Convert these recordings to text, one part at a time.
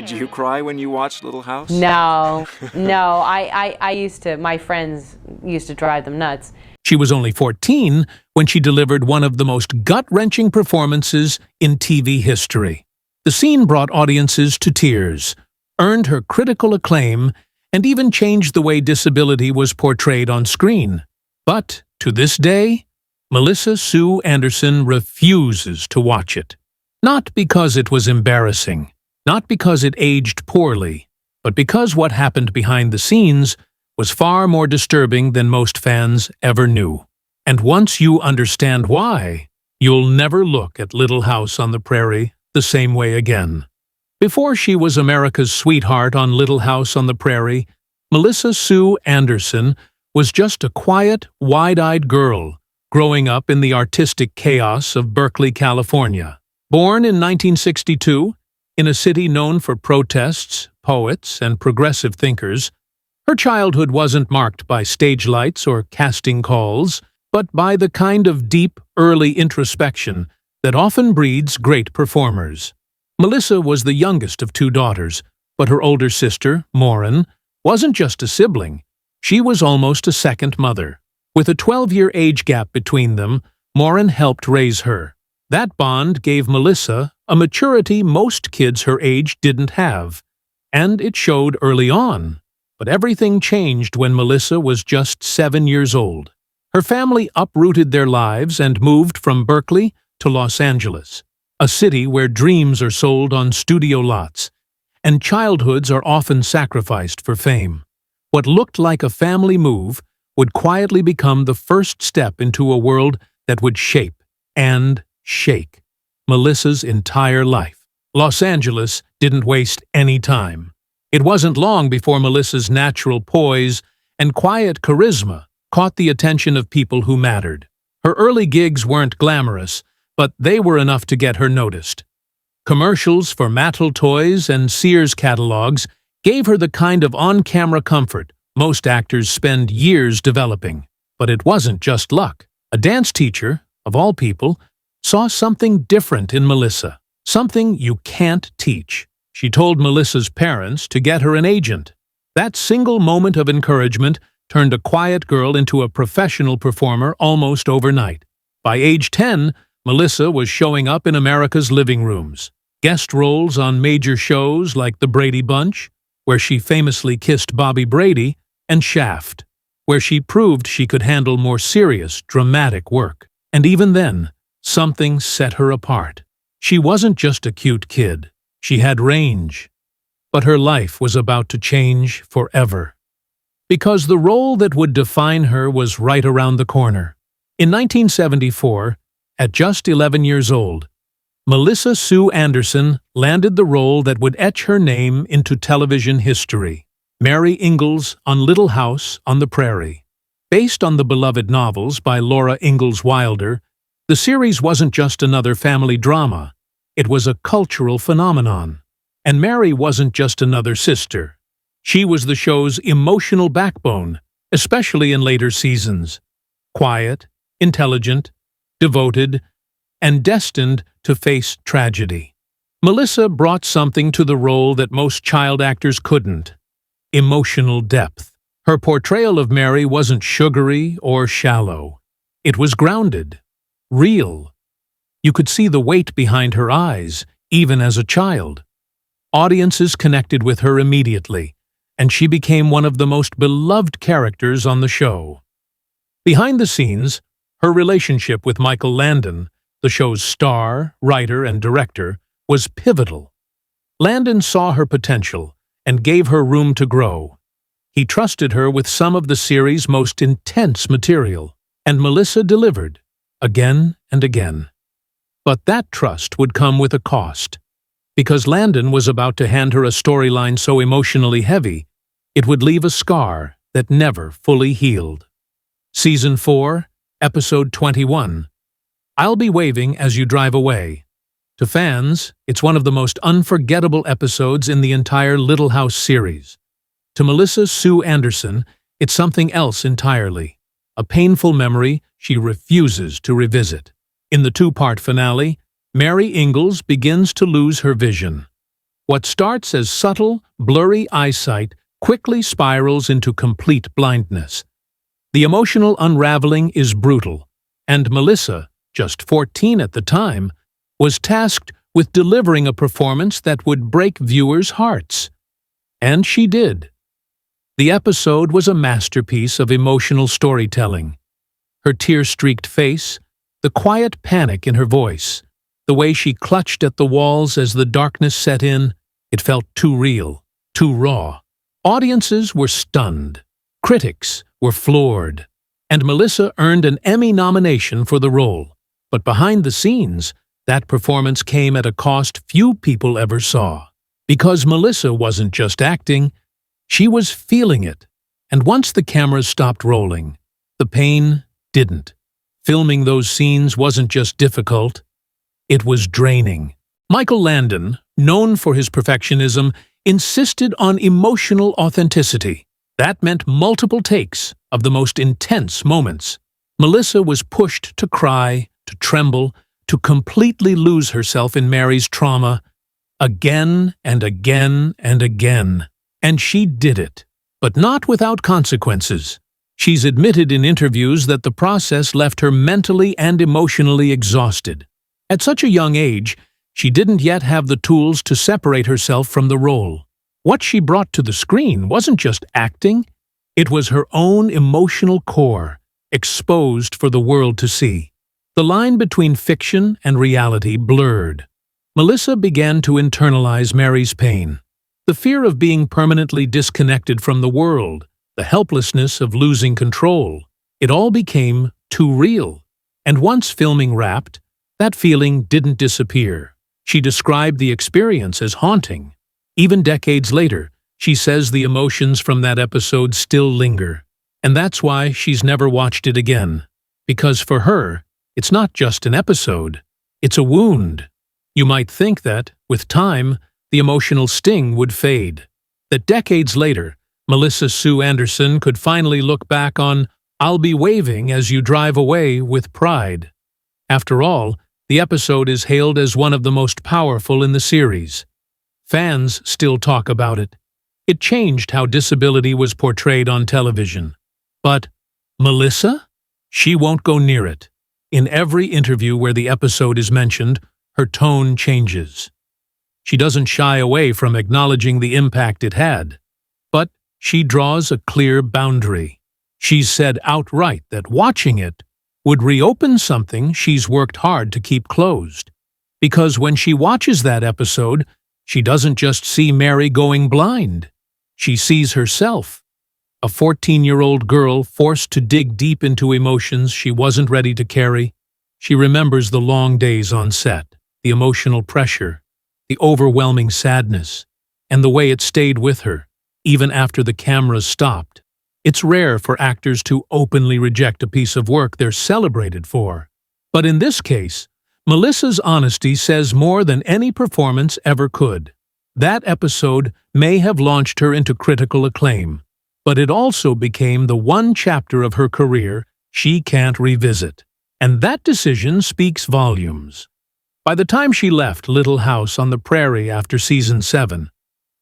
Did you cry when you watched Little House? No, no. I used to, my friends used to drive them nuts. She was only 14 when she delivered one of the most gut-wrenching performances in TV history. The scene brought audiences to tears, earned her critical acclaim, and even changed the way disability was portrayed on screen. But, to this day, Melissa Sue Anderson refuses to watch it. Not because it was embarrassing, not because it aged poorly, but because what happened behind the scenes was far more disturbing than most fans ever knew. And once you understand why, you'll never look at Little House on the Prairie the same way again. Before she was America's sweetheart on Little House on the Prairie, Melissa Sue Anderson was just a quiet, wide-eyed girl growing up in the artistic chaos of Berkeley, California. Born in 1962, in a city known for protests, poets, and progressive thinkers, her childhood wasn't marked by stage lights or casting calls, but by the kind of deep, early introspection that often breeds great performers. Melissa was the youngest of two daughters, but her older sister, Maureen, wasn't just a sibling. She was almost a second mother. With a 12-year age gap between them, Maureen helped raise her. That bond gave Melissa a maturity most kids her age didn't have, and it showed early on. But everything changed when Melissa was just 7 years old. Her family uprooted their lives and moved from Berkeley to Los Angeles, a city where dreams are sold on studio lots, and childhoods are often sacrificed for fame. What looked like a family move would quietly become the first step into a world that would shape and shake Melissa's entire life. Los Angeles didn't waste any time. It wasn't long before Melissa's natural poise and quiet charisma caught the attention of people who mattered. Her early gigs weren't glamorous, but they were enough to get her noticed. Commercials for Mattel toys and Sears catalogs gave her the kind of on-camera comfort most actors spend years developing. But it wasn't just luck. A dance teacher, of all people, saw something different in Melissa, something you can't teach. She told Melissa's parents to get her an agent. That single moment of encouragement turned a quiet girl into a professional performer almost overnight. By age 10, Melissa was showing up in America's living rooms. Guest roles on major shows like The Brady Bunch, where she famously kissed Bobby Brady, and Shaft, where she proved she could handle more serious, dramatic work. And even then, something set her apart. She wasn't just a cute kid. She had range. But her life was about to change forever. Because the role that would define her was right around the corner. In 1974, at just 11 years old, Melissa Sue Anderson landed the role that would etch her name into television history. Mary Ingalls on Little House on the Prairie. Based on the beloved novels by Laura Ingalls Wilder, the series wasn't just another family drama. It was a cultural phenomenon. And Mary wasn't just another sister. She was the show's emotional backbone, especially in later seasons. Quiet, intelligent, devoted, and destined to face tragedy. Melissa brought something to the role that most child actors couldn't: emotional depth. Her portrayal of Mary wasn't sugary or shallow. It was grounded, real. You could see the weight behind her eyes, even as a child. Audiences connected with her immediately, and she became one of the most beloved characters on the show. Behind the scenes, her relationship with Michael Landon, the show's star, writer, and director, was pivotal. Landon saw her potential and gave her room to grow. He trusted her with some of the series' most intense material, and Melissa delivered, again and again. But that trust would come with a cost. Because Landon was about to hand her a storyline so emotionally heavy, it would leave a scar that never fully healed. Season 4, Episode 21. I'll Be Waving As You Drive Away. To fans, it's one of the most unforgettable episodes in the entire Little House series. To Melissa Sue Anderson, it's something else entirely. A painful memory she refuses to revisit. In the two-part finale, Mary Ingalls begins to lose her vision. What starts as subtle, blurry eyesight quickly spirals into complete blindness. The emotional unraveling is brutal, and Melissa, just 14 at the time, was tasked with delivering a performance that would break viewers' hearts. And she did. The episode was a masterpiece of emotional storytelling. Her tear-streaked face, the quiet panic in her voice, the way she clutched at the walls as the darkness set in, it felt too real, too raw. Audiences were stunned. Critics were floored. And Melissa earned an Emmy nomination for the role. But behind the scenes, that performance came at a cost few people ever saw. Because Melissa wasn't just acting, she was feeling it. And once the cameras stopped rolling, the pain didn't. Filming those scenes wasn't just difficult, it was draining. Michael Landon, known for his perfectionism, insisted on emotional authenticity. That meant multiple takes of the most intense moments. Melissa was pushed to cry, to tremble, to completely lose herself in Mary's trauma, again and again and again. And she did it, but not without consequences. She's admitted in interviews that the process left her mentally and emotionally exhausted. At such a young age, she didn't yet have the tools to separate herself from the role. What she brought to the screen wasn't just acting, it was her own emotional core, exposed for the world to see. The line between fiction and reality blurred. Melissa began to internalize Mary's pain. The fear of being permanently disconnected from the world, the helplessness of losing control, it all became too real. And once filming wrapped, that feeling didn't disappear. She described the experience as haunting. Even decades later, she says the emotions from that episode still linger. And that's why she's never watched it again. Because for her, it's not just an episode, it's a wound. You might think that, with time, the emotional sting would fade. That decades later, Melissa Sue Anderson could finally look back on "I'll Be Waving As You Drive Away" with pride. After all, the episode is hailed as one of the most powerful in the series. Fans still talk about it. It changed how disability was portrayed on television. But Melissa? She won't go near it. In every interview where the episode is mentioned, her tone changes. She doesn't shy away from acknowledging the impact it had. But she draws a clear boundary. She's said outright that watching it would reopen something she's worked hard to keep closed. Because when she watches that episode, she doesn't just see Mary going blind. She sees herself, a 14-year-old girl forced to dig deep into emotions she wasn't ready to carry. She remembers the long days on set, the emotional pressure, the overwhelming sadness, and the way it stayed with her, even after the cameras stopped. It's rare for actors to openly reject a piece of work they're celebrated for. But in this case, Melissa's honesty says more than any performance ever could. That episode may have launched her into critical acclaim, but it also became the one chapter of her career she can't revisit. And that decision speaks volumes. By the time she left Little House on the Prairie after season 7,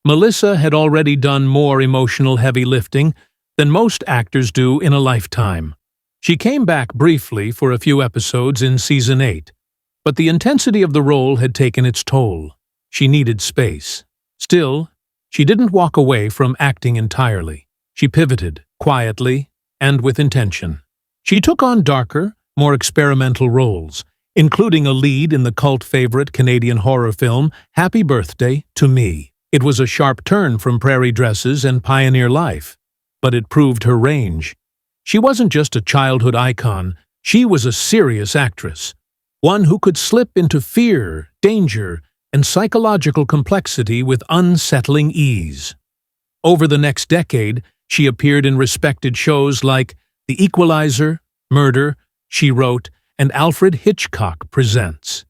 Melissa had already done more emotional heavy lifting than most actors do in a lifetime. She came back briefly for a few episodes in season 8, but the intensity of the role had taken its toll. She needed space. Still, she didn't walk away from acting entirely. She pivoted, quietly and with intention. She took on darker, more experimental roles, including a lead in the cult favorite Canadian horror film Happy Birthday to Me. It was a sharp turn from Prairie dresses and pioneer life, but it proved her range. She wasn't just a childhood icon, she was a serious actress, one who could slip into fear, danger, and psychological complexity with unsettling ease. Over the next decade, she appeared in respected shows like The Equalizer, Murder, She Wrote, and Alfred Hitchcock Presents.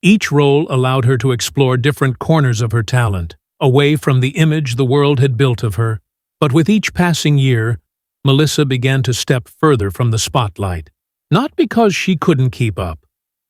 Each role allowed her to explore different corners of her talent, away from the image the world had built of her. But with each passing year, Melissa began to step further from the spotlight. Not because she couldn't keep up,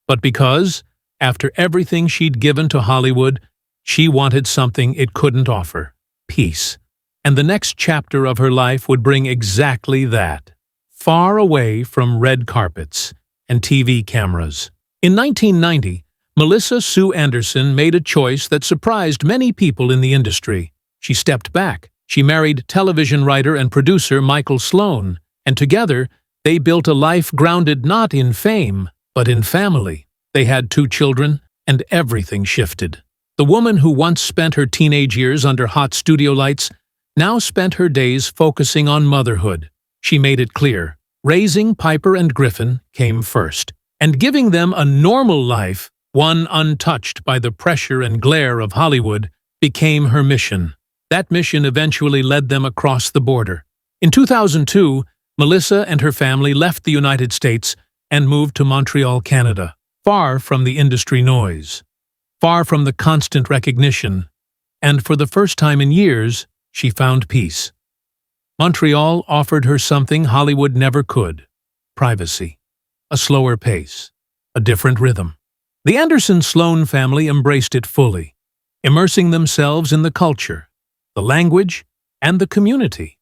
but because, after everything she'd given to Hollywood, She wanted something it couldn't offer: peace. And the next chapter of her life would bring exactly that. Far away from red carpets and TV cameras. In 1990, Melissa Sue Anderson made a choice that surprised many people in the industry. She stepped back. She married television writer and producer Michael Sloan, and together they built a life grounded not in fame, but in family. They had 2 children, and everything shifted. The woman who once spent her teenage years under hot studio lights now spent her days focusing on motherhood. She made it clear, raising Piper and Griffin came first, and giving them a normal life, one untouched by the pressure and glare of Hollywood, became her mission. That mission eventually led them across the border. In 2002, Melissa and her family left the United States and moved to Montreal, Canada, far from the industry noise, far from the constant recognition, and for the first time in years, she found peace. Montreal offered her something Hollywood never could: privacy, a slower pace, a different rhythm. The Anderson-Sloan family embraced it fully, immersing themselves in the culture, the language, and the community.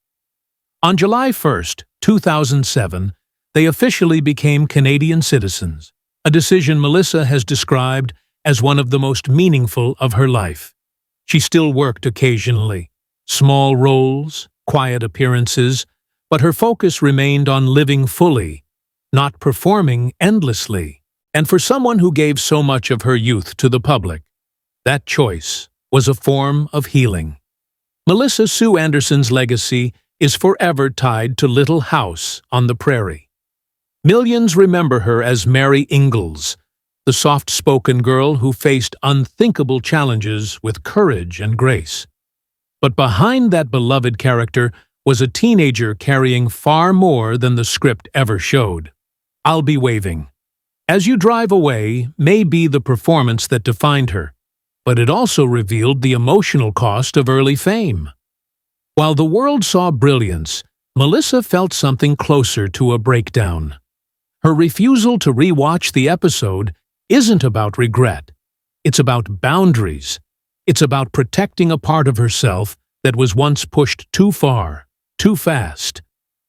On July 1st, 2007, they officially became Canadian citizens, a decision Melissa has described as one of the most meaningful of her life. She still worked occasionally, small roles, quiet appearances, but her focus remained on living fully, not performing endlessly. And for someone who gave so much of her youth to the public, that choice was a form of healing. Melissa Sue Anderson's legacy is forever tied to Little House on the Prairie. Millions remember her as Mary Ingalls, the soft-spoken girl who faced unthinkable challenges with courage and grace. But behind that beloved character was a teenager carrying far more than the script ever showed. I'll Be Waving. As You Drive Away may be the performance that defined her, but it also revealed the emotional cost of early fame. While the world saw brilliance, Melissa felt something closer to a breakdown. Her refusal to rewatch the episode isn't about regret. It's about boundaries. It's about protecting a part of herself that was once pushed too far, too fast.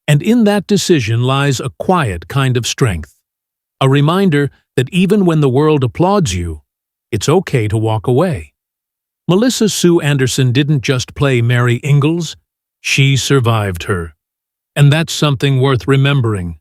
And in that decision lies a quiet kind of strength. A reminder that even when the world applauds you, it's okay to walk away. Melissa Sue Anderson didn't just play Mary Ingalls, she survived her. And that's something worth remembering.